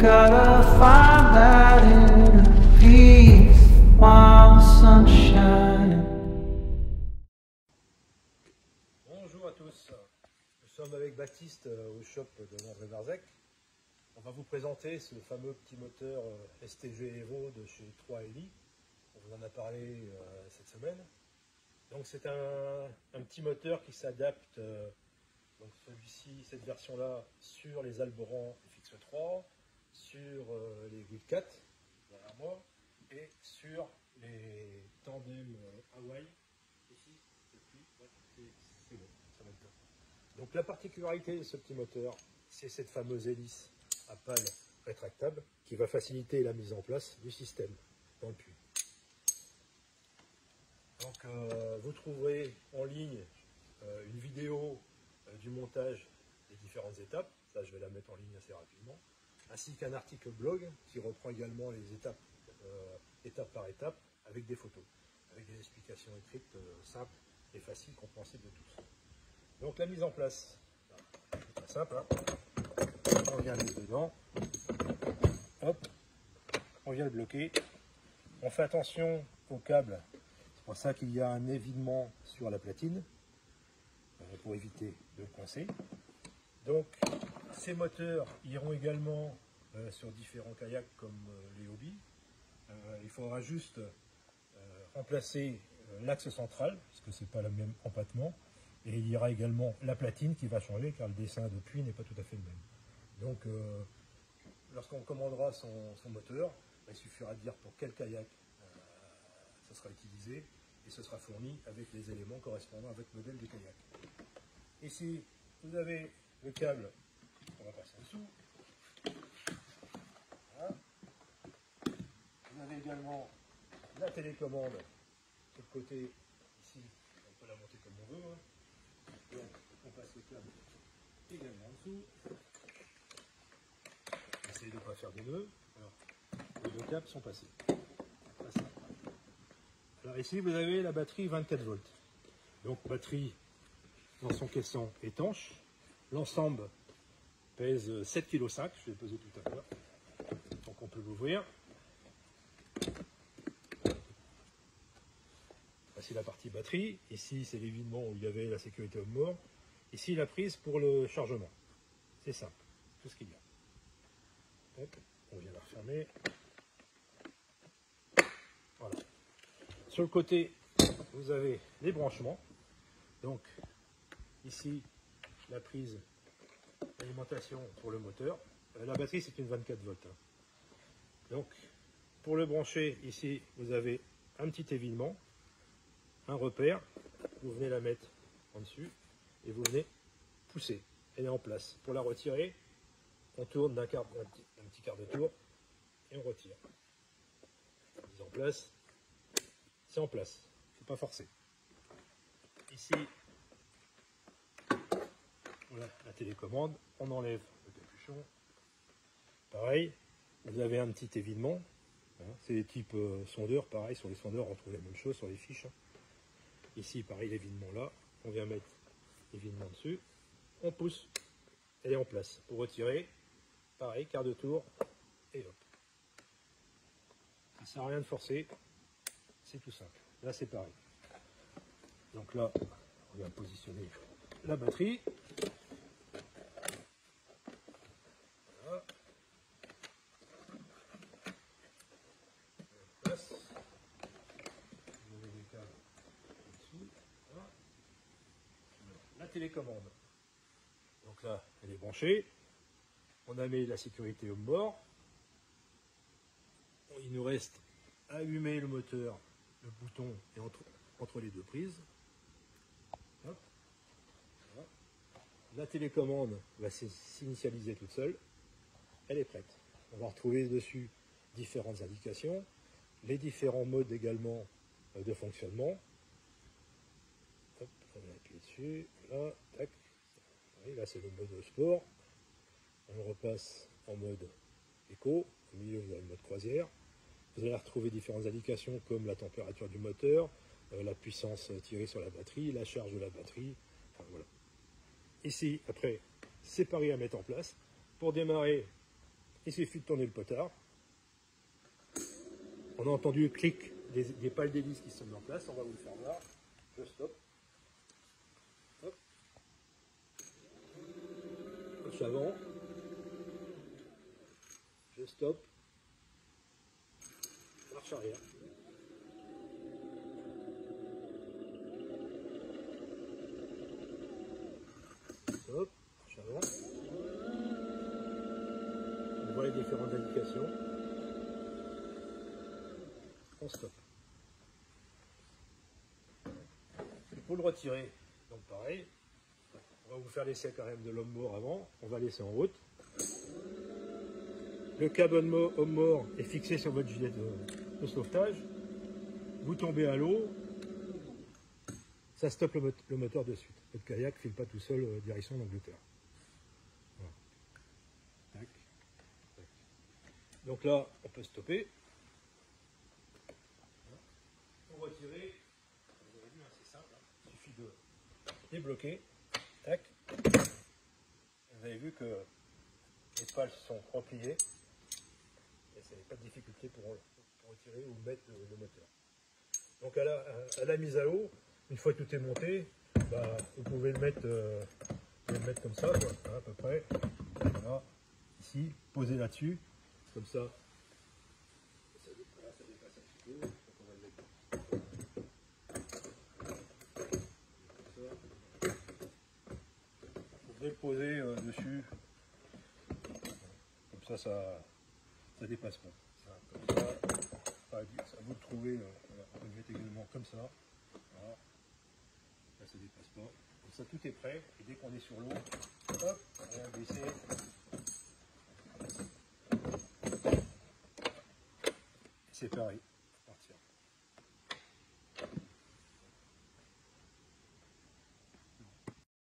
gotta find that inner peace while the sun's shining. Bonjour à tous, nous sommes avec Baptiste au shop de André Barzec. On va vous présenter ce fameux petit moteur STG Evo de chez 3LI. On vous en a parlé cette semaine. Donc c'est un petit moteur qui s'adapte, donc celui-ci, cette version-là, sur les Alboran FX3, sur les Wildcat derrière moi, et sur les tandems Hawaii. Ici, c'est bon, ça va être bon. Donc la particularité de ce petit moteur, c'est cette fameuse hélice à pale rétractable qui va faciliter la mise en place du système dans le puits. Donc vous trouverez en ligne une vidéo du montage des différentes étapes, ça je vais la mettre en ligne assez rapidement, ainsi qu'un article blog qui reprend également les étapes, étape par étape, avec des photos, avec des explications écrites simples et faciles, compréhensibles de tous. Donc la mise en place, c'est très simple, hein. On vient le mettre dedans, hop, on vient le bloquer, on fait attention au câble. C'est pour ça qu'il y a un évidement sur la platine, pour éviter de le coincer. Donc, ces moteurs iront également sur différents kayaks comme les hobbies. Il faudra juste remplacer l'axe central, parce que ce n'est pas le même empattement. Et il y aura également la platine qui va changer, car le dessin de puits n'est pas tout à fait le même. Donc, lorsqu'on commandera son moteur, il suffira de dire pour quel kayak ça sera utilisé, et ce sera fourni avec les éléments correspondant avec le modèle du kayak. Ici, vous avez le câble, on va passer en dessous. Voilà. Vous avez également la télécommande sur le côté, ici, on peut la monter comme on veut. Donc, on passe le câble également en dessous. Essayez de ne pas faire des nœuds. Alors, les deux câbles sont passés. Très simple. Alors ici, vous avez la batterie 24 volts. Donc, batterie dans son caisson étanche. L'ensemble pèse 7,5 kg, je l'ai pesé tout à l'heure. Donc, on peut l'ouvrir. Voici la partie batterie. Ici, c'est l'évidement où il y avait la sécurité homme mort. Ici, la prise pour le chargement. C'est simple, tout ce qu'il y a. Hop, on vient la refermer. Voilà. Sur le côté, vous avez les branchements. Donc, ici, la prise d'alimentation pour le moteur. La batterie, c'est une 24 volts. Donc, pour le brancher, ici, vous avez un petit évidement, un repère. Vous venez la mettre en dessus et vous venez pousser. Elle est en place. Pour la retirer, on tourne d'un petit quart de tour et on retire. Mise en place. C'est en place, il ne faut pas forcer. Ici, voilà la télécommande, on enlève le capuchon. Pareil, vous avez un petit évidement, hein, c'est des types sondeurs, pareil, sur les sondeurs on trouve la même chose sur les fiches. Hein. Ici, pareil, l'évidement là, on vient mettre l'évidement dessus, on pousse, elle est en place. Pour retirer, pareil, quart de tour, et hop. Ça ne sert à rien de forcer. C'est tout simple. Là, c'est pareil. Donc là, on vient positionner la batterie. Voilà. Place. Vous avez les câbles au-dessus. Voilà. La télécommande. Donc là, elle est branchée. On a mis la sécurité au bord. Il nous reste à allumer le moteur. Le bouton est entre les deux prises. Hop. Voilà. La télécommande va s'initialiser toute seule. Elle est prête. On va retrouver dessus différentes indications, les différents modes également de fonctionnement. Hop, on va appuyer dessus. Là, tac. Oui, là c'est le mode sport. On repasse en mode éco. Au milieu, vous avez le mode croisière. Vous allez retrouver différentes indications comme la température du moteur, la puissance tirée sur la batterie, la charge de la batterie. Enfin, voilà. Ici, après, c'est pareil à mettre en place. Pour démarrer, il suffit de tourner le potard. On a entendu le clic des pales d'hélice qui se mettent en place, on va vous le faire voir. Je stoppe. Hop. Marche avant. Je stoppe. Marche arrière. Stop. Marche avant. On voit les différentes indications. On stoppe. Pour le retirer, donc pareil, on va vous faire l'essai quand même de l'homme mort avant, on va laisser en route. Le câble homme mort est fixé sur votre gilet de sauvetage. Vous tombez à l'eau, ça stoppe le moteur de suite. Votre kayak ne file pas tout seul direction l'Angleterre. Voilà. Tac. Tac. Donc là, on peut stopper. Pour retirer, vous avez vu, c'est simple, il suffit de débloquer. Tac. Vous avez vu que les pales sont repliées. Et ça n'est pas de difficulté pour retirer ou mettre le moteur. Donc à la mise à l'eau, une fois que tout est monté, bah, vous pouvez le mettre comme ça, quoi, hein, à peu près. Voilà. Ici, posé là-dessus, comme ça. Ça dépasse un petit peu. Donc on va le mettre comme ça. Vous pouvez le poser dessus. Comme ça, ça dépasse pas. Comme ça, à vous de trouver, on peut le mettre également comme ça. Voilà. Là, ça dépasse pas. Comme ça, tout est prêt. Et dès qu'on est sur l'eau, hop, on va baisser. C'est pareil.